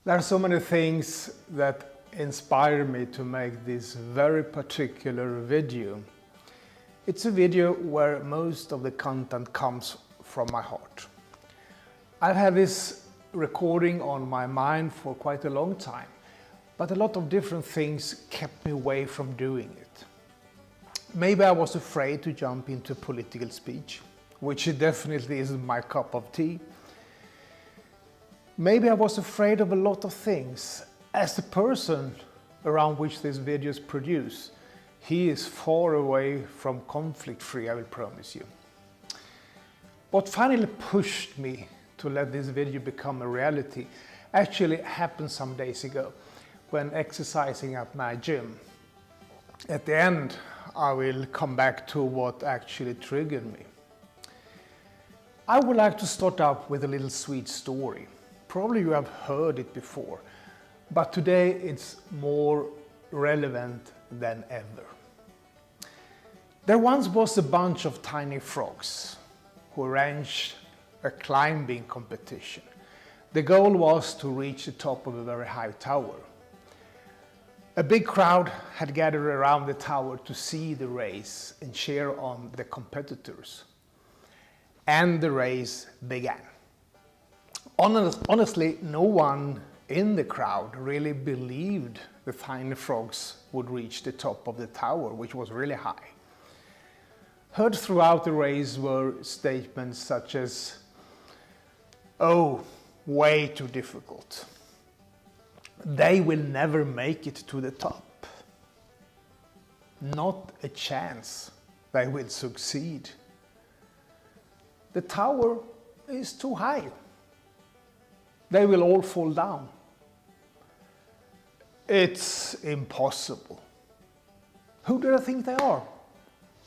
There are so many things that inspire me to make this very particular video. It's a video where most of the content comes from my heart. I've had this recording on my mind for quite a long time, but a lot of different things kept me away from doing it. Maybe I was afraid to jump into political speech, which definitely isn't my cup of tea. Maybe I was afraid of a lot of things. As the person around which this video is produced, he is far away from conflict-free, I will promise you. What finally pushed me to let this video become a reality actually happened some days ago when exercising at my gym. At the end, I will come back to what actually triggered me. I would like to start up with a little sweet story. Probably you have heard it before, but today it's more relevant than ever. There once was a bunch of tiny frogs who arranged a climbing competition. The goal was to reach the top of a very high tower. A big crowd had gathered around the tower to see the race and cheer on the competitors. And the race began. Honestly, no one in the crowd really believed the tiny frogs would reach the top of the tower, which was really high. Heard throughout the race were statements such as, "Oh, way too difficult. They will never make it to the top. Not a chance they will succeed. The tower is too high. They will all fall down. It's impossible. Who do they think they are?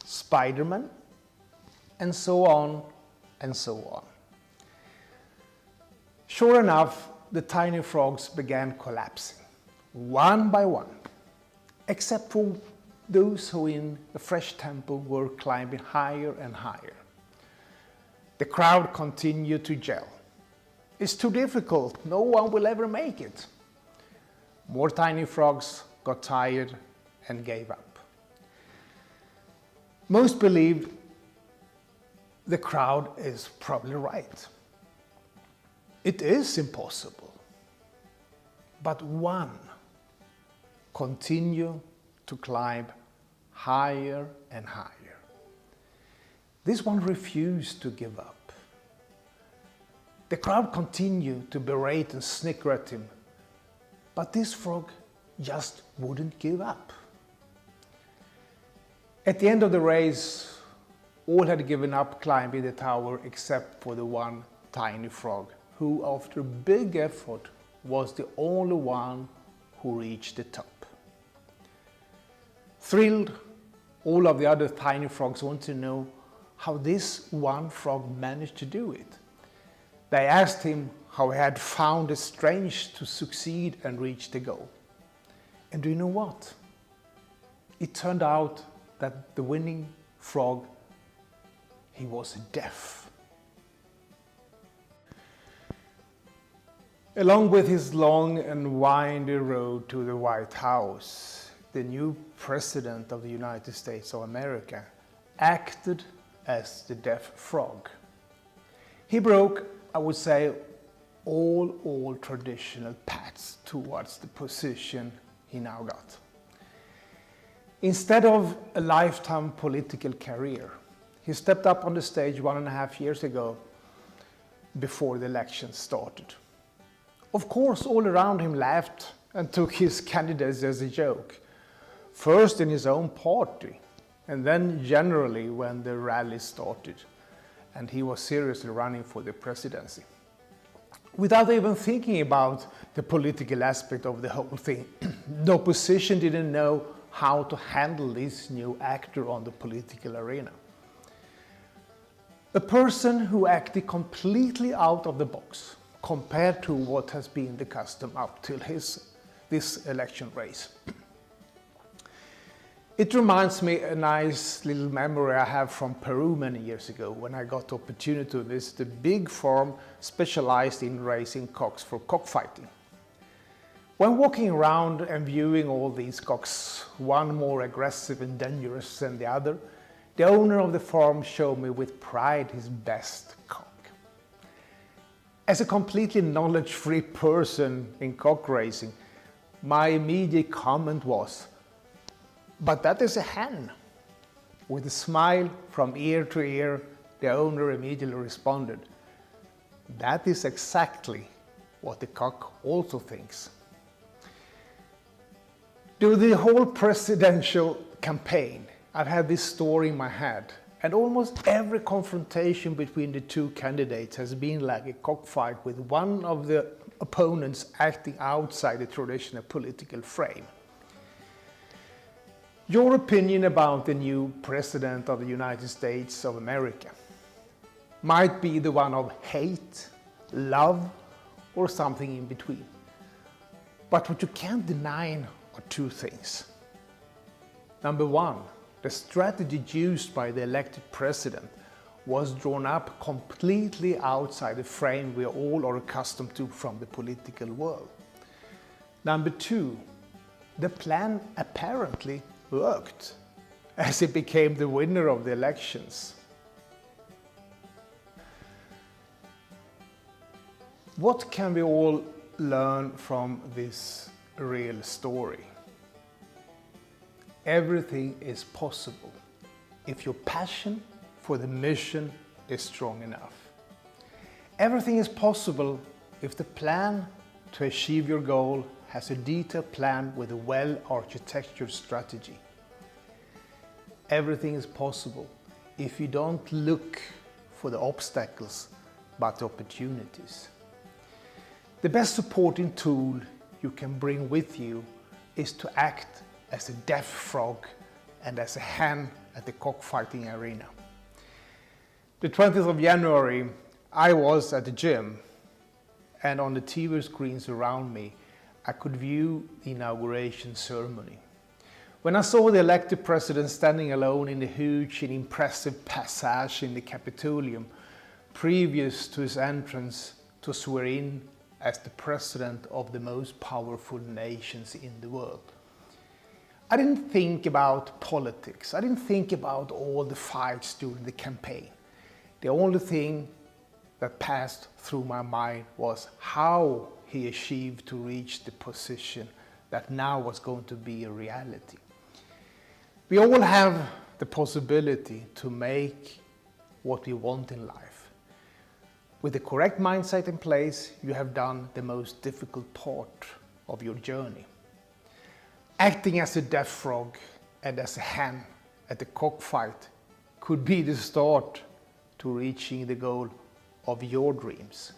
Spider-Man?" And so on and so on. Sure enough, the tiny frogs began collapsing, one by one, except for those who in a fresh tempo were climbing higher and higher. The crowd continued to yell, "It's too difficult, no one will ever make it." More tiny frogs got tired and gave up. Most believed the crowd is probably right. It is impossible. But one continued to climb higher and higher. This one refused to give up. The crowd continued to berate and snicker at him, but this frog just wouldn't give up. At the end of the race, all had given up climbing the tower except for the one tiny frog, who after big effort was the only one who reached the top. Thrilled, all of the other tiny frogs wanted to know how this one frog managed to do it. They asked him how he had found it strange to succeed and reach the goal. And do you know what? It turned out that the winning frog, he was deaf. Along with his long and windy road to the White House, the new President of the United States of America acted as the deaf frog. He broke, I would say, all traditional paths towards the position he now got. Instead of a lifetime political career, he stepped up on the stage 1.5 years ago before the election started. Of course, all around him laughed and took his candidacy as a joke, first in his own party, and then generally when the rally started and he was seriously running for the presidency. Without even thinking about the political aspect of the whole thing, the opposition didn't know how to handle this new actor on the political arena. A person who acted completely out of the box compared to what has been the custom up till this election race. It reminds me a nice little memory I have from Peru many years ago when I got the opportunity to visit a big farm specialized in raising cocks for cockfighting. When walking around and viewing all these cocks, one more aggressive and dangerous than the other, the owner of the farm showed me with pride his best cock. As a completely knowledge-free person in cock racing, my immediate comment was, "But that is a hen." With a smile from ear to ear, the owner immediately responded, "That is exactly what the cock also thinks." During the whole presidential campaign, I've had this story in my head, and almost every confrontation between the two candidates has been like a cockfight with one of the opponents acting outside the traditional political frame. Your opinion about the new President of the United States of America might be the one of hate, love, or something in between. But what you can't deny are two things. Number one, the strategy used by the elected president was drawn up completely outside the frame we all are accustomed to from the political world. Number two, the plan apparently worked, as he became the winner of the elections. What can we all learn from this real story? Everything is possible if your passion for the mission is strong enough. Everything is possible if the plan to achieve your goal has a detailed plan with a well-architectured strategy. Everything is possible if you don't look for the obstacles but the opportunities. The best supporting tool you can bring with you is to act as a deaf frog and as a hen at the cockfighting arena. The 20th of January, I was at the gym, and on the TV screens around me, I could view the inauguration ceremony. When I saw the elected president standing alone in the huge and impressive passage in the Capitolium, previous to his entrance to swear in as the president of the most powerful nations in the world, I didn't think about politics. I didn't think about all the fights during the campaign. The only thing that passed through my mind was how he achieved to reach the position that now was going to be a reality. We all have the possibility to make what we want in life. With the correct mindset in place, you have done the most difficult part of your journey. Acting as a deaf frog and as a hen at the cockfight could be the start to reaching the goal of your dreams.